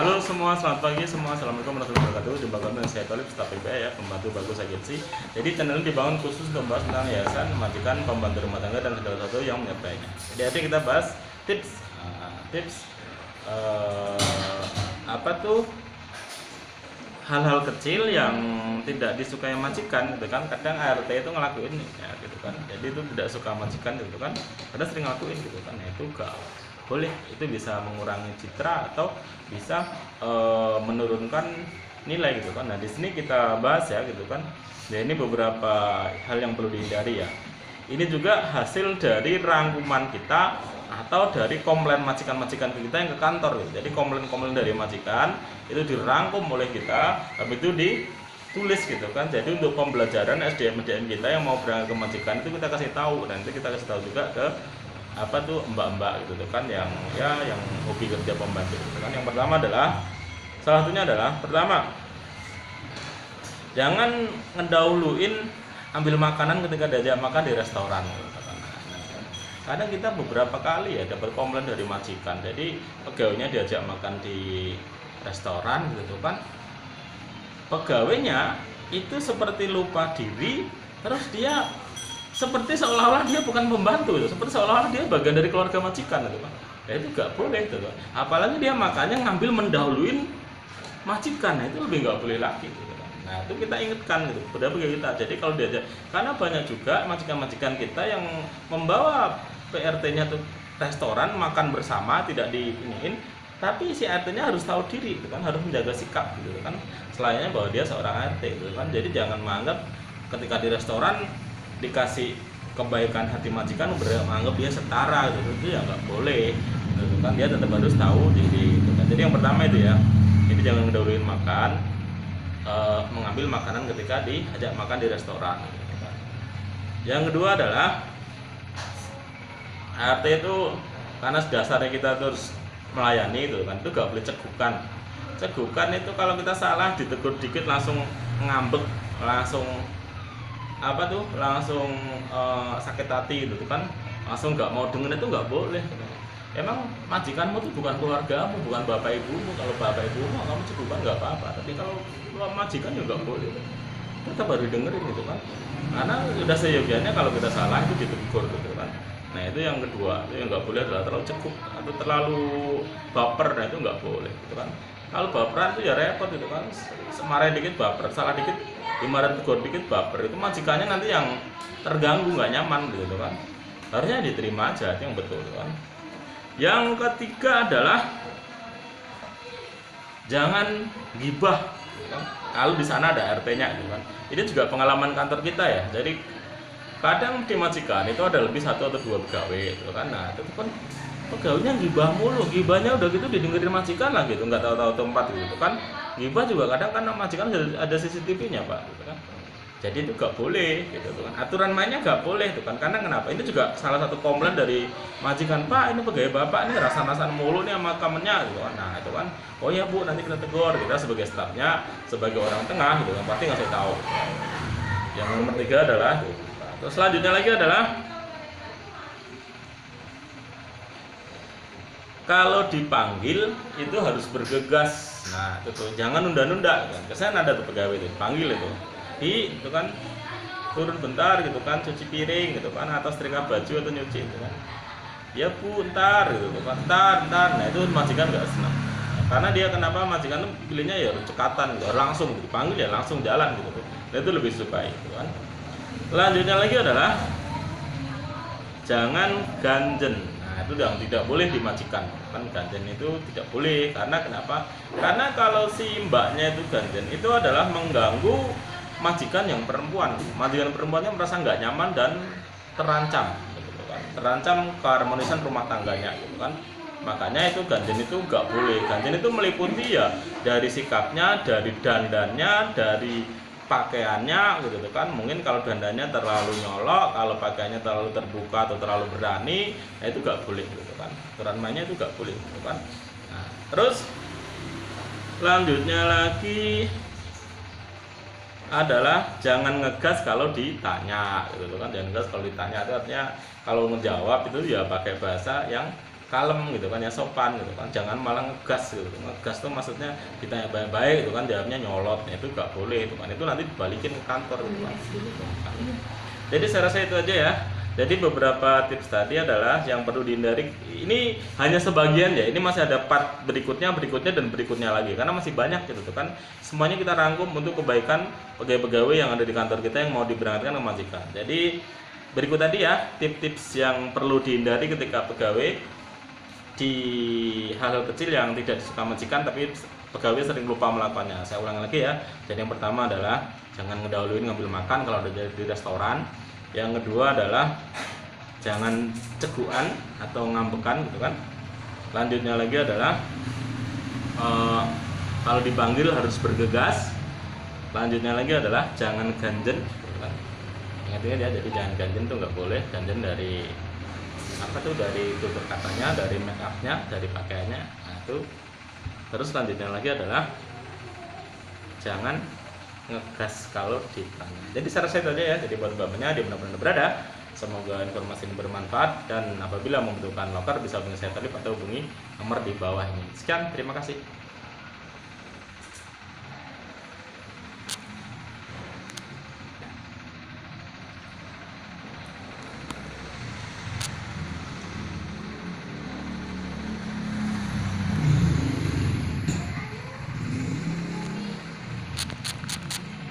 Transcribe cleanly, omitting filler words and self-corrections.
Halo semua, selamat pagi semua. Assalamualaikum warahmatullahi wabarakatuh. Jumpa kembali dengan saya Tolib, staf PPA ya, pembantu bagus agensi. Jadi channel ini dibangun khusus untuk membahas tentang yayasan, majikan, pembantu rumah tangga dan segala sesuatu yang menyertainya. Jadi hari kita bahas tips apa tuh hal-hal kecil yang tidak disukai majikan gitu kan. Kadang ART itu ngelakuin ya gitu kan. Jadi itu tidak suka majikan gitu kan. Kadang sering ngelakuin gitu kan. Nah, itu gak boleh, itu bisa mengurangi citra atau bisa menurunkan nilai gitu kan. Nah, di sini kita bahas ya gitu kan. Ya, ini beberapa hal yang perlu dihindari ya. Ini juga hasil dari rangkuman kita atau dari komplain majikan-majikan kita yang ke kantor gitu. Jadi komplain-komplain dari majikan itu dirangkum oleh kita, tapi itu ditulis gitu kan. Jadi untuk pembelajaran SDM-SDM kita yang mau berangkat ke majikan itu kita kasih tahu, dan itu kita kasih tahu juga ke apa tuh mbak-mbak gitu kan, yang hobi kerja pembantu gitu kan. Yang pertama adalah salah satunya adalah pertama, jangan ngedahuluin ambil makanan ketika diajak makan di restoran gitu kan. Kadang kita beberapa kali ya dapat komplain dari majikan. Jadi pegawainya diajak makan di restoran gitu kan, pegawainya itu seperti lupa diri, terus dia seperti seolah-olah dia bukan pembantu, seperti seolah-olah dia bagian dari keluarga majikan gitu kan. Ya itu gak boleh gitu kan. Apalagi dia makannya ngambil mendahuluin majikan, nah itu lebih gak boleh lagi gitu kan. Nah itu kita ingatkan gitu pada pegawai kita. Jadi kalau diajak, karena banyak juga majikan-majikan kita yang membawa PRT-nya tuh restoran makan bersama, tidak diiniin, tapi si RT-nya harus tahu diri gitu kan, harus menjaga sikap gitu kan, selainnya bahwa dia seorang RT gitu kan. Jadi jangan menganggap ketika di restoran dikasih kebaikan hati majikan menganggap dia setara gitu, itu ya nggak boleh gitu kan. Dia tetap harus tahu diri gitu kan. Jadi yang pertama itu ya, ini jangan ngedahuluin makan, mengambil makanan ketika diajak makan di restoran gitu kan. Yang kedua adalah RT itu karena dasarnya kita terus melayani itu kan, itu gak boleh cegukan itu kalau kita salah ditegur dikit langsung ngambek, langsung apa tuh, langsung sakit hati gitu kan, langsung nggak mau denger, itu nggak boleh. Emang majikanmu tuh bukan keluargamu, bukan bapak ibumu. Kalau bapak ibumu kamu cegukan nggak apa-apa, tapi kalau majikan juga nggak boleh, tetap harus dengerin gitu kan, karena sudah seyogianya kalau kita salah itu ditegur gitu kan. Nah itu yang kedua, itu yang nggak boleh adalah terlalu cekuk atau terlalu baper. Nah itu nggak boleh gitu kan. Kalau baperan itu ya repot gitu kan, semarahin dikit baper, salah dikit dimarahin, tegur dikit baper, itu majikannya nanti yang terganggu, nggak nyaman gitu kan. Harusnya diterima aja, itu yang betul kan. Yang ketiga adalah jangan gibah gitu kan. Kalau di sana ada RT-nya gitu kan. Ini juga pengalaman kantor kita ya. Jadi kadang di majikan itu ada lebih satu atau dua pegawai gitu kan. Nah itu kan pegawainya gibah mulu, gibahnya udah gitu didengerin majikan lah gitu, nggak tahu-tahu tempat gitu kan. Gibah juga kadang kan majikan ada CCTV-nya pak gitu kan. Jadi itu gak boleh gitu kan. Aturan mainnya gak boleh tuh kan. Karena kenapa? Ini juga salah satu komplain dari majikan, pak ini pegawai bapak ini rasan-rasan mulu nih sama kamennya gitu kan. Nah itu kan, oh ya bu nanti kita tegur, kita sebagai stafnya, sebagai orang tengah gitu kan, pasti ngasih tahu. Yang nomor tiga adalah, terus selanjutnya lagi adalah kalau dipanggil itu harus bergegas. Nah itu tuh, jangan nunda-nunda kan. Kesan ada tuh pegawai itu panggil itu kan, turun bentar gitu kan, cuci piring gitu kan, atau setrika baju atau nyuci gitu kan. Ya bu ntar gitu kan, ntar. Nah itu majikan nggak senang, karena dia kenapa, majikan tuh pilihnya ya cekatan gitu, langsung gitu, panggil ya langsung jalan gitu tuh. Nah itu lebih suka gitu kan. Selanjutnya lagi adalah jangan ganjen. Nah itu yang tidak boleh dimajikan kan, ganjen itu tidak boleh. Karena kenapa? Karena kalau si mbaknya itu ganjen, itu adalah mengganggu majikan yang perempuan. Majikan perempuannya merasa nggak nyaman dan terancam gitu kan, terancam keharmonisan rumah tangganya gitu kan. Makanya itu ganjen itu nggak boleh. Ganjen itu meliputi ya dari sikapnya, dari dandannya, dari pakaiannya gitu kan. Mungkin kalau dandannya terlalu nyolok, kalau pakaiannya terlalu terbuka atau terlalu berani, nah itu nggak boleh gitu kan. Aturan mainnya itu nggak boleh gitu kan. Nah, terus selanjutnya lagi adalah jangan ngegas kalau ditanya gitu kan. Jangan ngegas kalau ditanya, itu artinya kalau menjawab itu ya pakai bahasa yang kalem gitu kan ya, sopan gitu kan, jangan malah ngegas gitu. Ngegas tuh maksudnya ditanya baik-baik gitu kan, jawabnya nyolot, nah, itu gak boleh gitu kan, itu nanti dibalikin ke kantor gitu kan. Jadi saya rasa itu aja ya. Jadi beberapa tips tadi adalah yang perlu dihindari. Ini hanya sebagian ya. Ini masih ada part berikutnya dan berikutnya lagi. Karena masih banyak gitu tuh kan. Semuanya kita rangkum untuk kebaikan pegawai-pegawai yang ada di kantor kita yang mau diberangkatkan ke majikan. Jadi berikut tadi ya tips-tips yang perlu dihindari ketika pegawai di hal-hal kecil yang tidak disuka majikan tapi pegawai sering lupa melakukannya. Saya ulang lagi ya. Jadi yang pertama adalah jangan ngedahuluin ngambil makan kalau udah di restoran. Yang kedua adalah jangan cegukan atau ngambekan gitu kan. Lanjutnya lagi adalah kalau dipanggil harus bergegas. Lanjutnya lagi adalah jangan ganjen gitu kan. Ingat-ingat ya, jadi jangan ganjen tuh nggak boleh. Ganjen dari apa tuh, dari tutur katanya, dari make upnya, dari pakaiannya. Nah itu. Terus selanjutnya lagi adalah jangan ngegas kalau ditanya. Jadi saya rasa itu aja ya. Jadi buat mbak-mbaknya dimanapun Anda berada, semoga informasi ini bermanfaat, dan apabila membutuhkan loker bisa hubungi saya tadi atau hubungi nomor di bawah ini. Sekian, terima kasih.